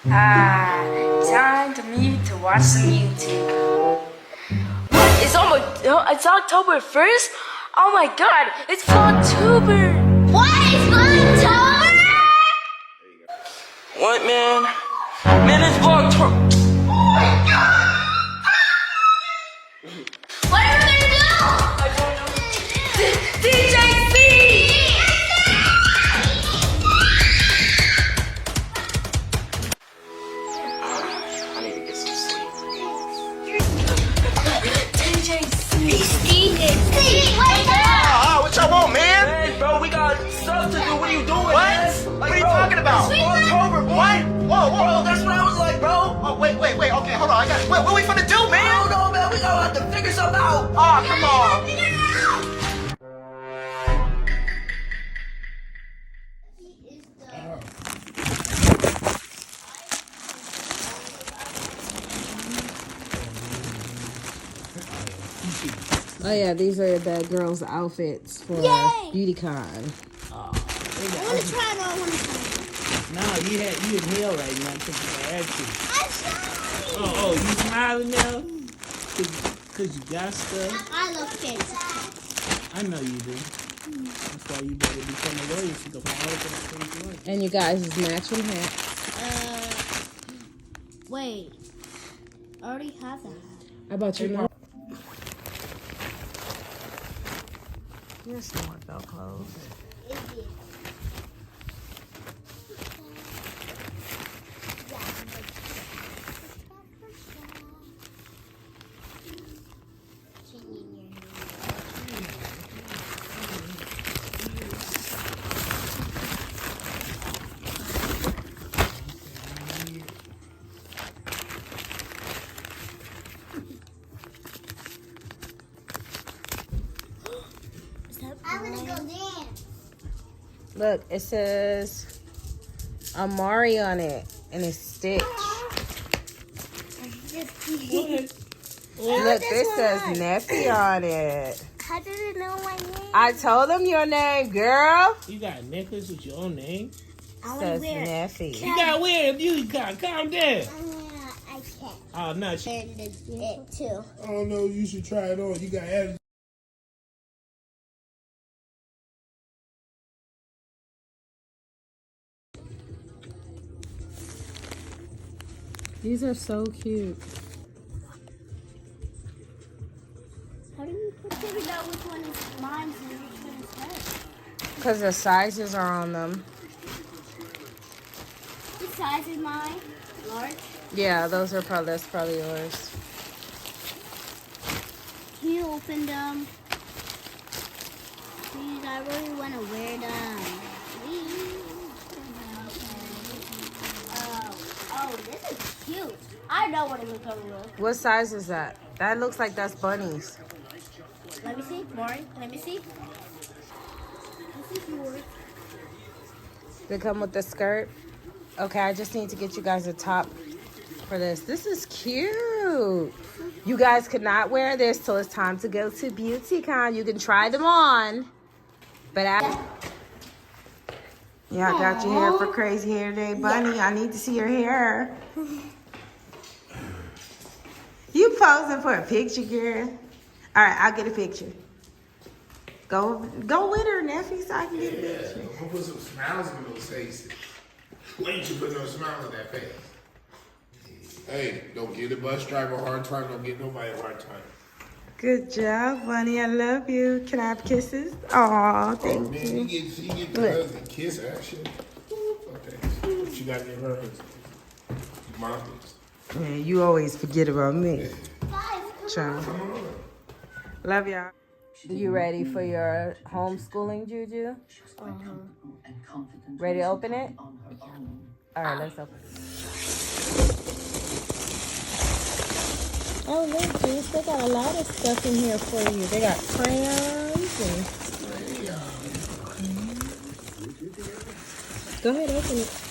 Time to me to watch some YouTube. What? It's October 1st? Oh my god, it's Vlogtober! What is Vlogtober? What, man? Man, it's Vlogtober! Oh my god! What are we gonna do? I don't know. DJ B! I need to get some sleep. DJ Steve, wake up! What y'all want, man? Hey, bro, we got stuff to do. What are you doing, What? man? What are you talking about? October, What? Whoa, whoa. Bro, that's what I was like, bro. Oh, wait. Okay, hold on. What are we finna do, I man? don't know, man. We gonna have to figure something out. Oh, come on. Oh yeah, these are the girls' outfits for Yay! BeautyCon. I wanna try it on one time. No, you in hell right now because you got attitude. I'm sorry! Oh, you smiling now? Cause you got stuff? I love kids. I know you do. That's why you better become a lawyer so you can follow the things you like. And you guys' matching hats. Wait. I already have that. How about you, Mom? Here's some more belt clothes. I'm gonna go dance. Look, it says Amari on it, and it's Stitch. Look, this says Neffy on it. How did it know my name? I told them your name, girl. You got a necklace with your own name? I Says wanna wear it. Neffy. You gotta wear a beauty con. Calm down. I can't. Oh, no. And it too. I don't know. You should try it on. You got attitude. These are so cute. How do you figure out which one is mine and which one is hers? Because the sizes are on them. What size is mine? Large? Yeah, those are that's probably yours. Can you open them? Please, I really want to wear them. Please. Oh, this is cute. I know what it's coming with. What size is that? That looks like that's bunnies. Let me see, Maury. Let me see. This is yours. They come with the skirt. Okay, I just need to get you guys a top for this. This is cute. You guys could not wear this till it's time to go to BeautyCon. You can try them on. But yeah, I got your hair for Crazy Hair Day, Bunny. I need to see your hair. You posing for a picture, girl? All right, I'll get a picture. Go with her, Neffy, so I can get a picture. I'm gonna put some smiles on those faces. Why ain't you put no smile on that face? Hey, don't give the bus driver a hard time. Don't give nobody a hard time. Good job, Bunny. I love you. Can I have kisses? Aw, thank Man, you. he get the husband kiss her. Shit. Okay. What you got to give her husband? Mom. Man, you always forget about me. Guys, Child. Love y'all. You ready for your homeschooling, Juju? Ready to open it? All right, let's open it. Oh, look, Juice, they got a lot of stuff in here for you. They got crayons and... Go ahead, open it.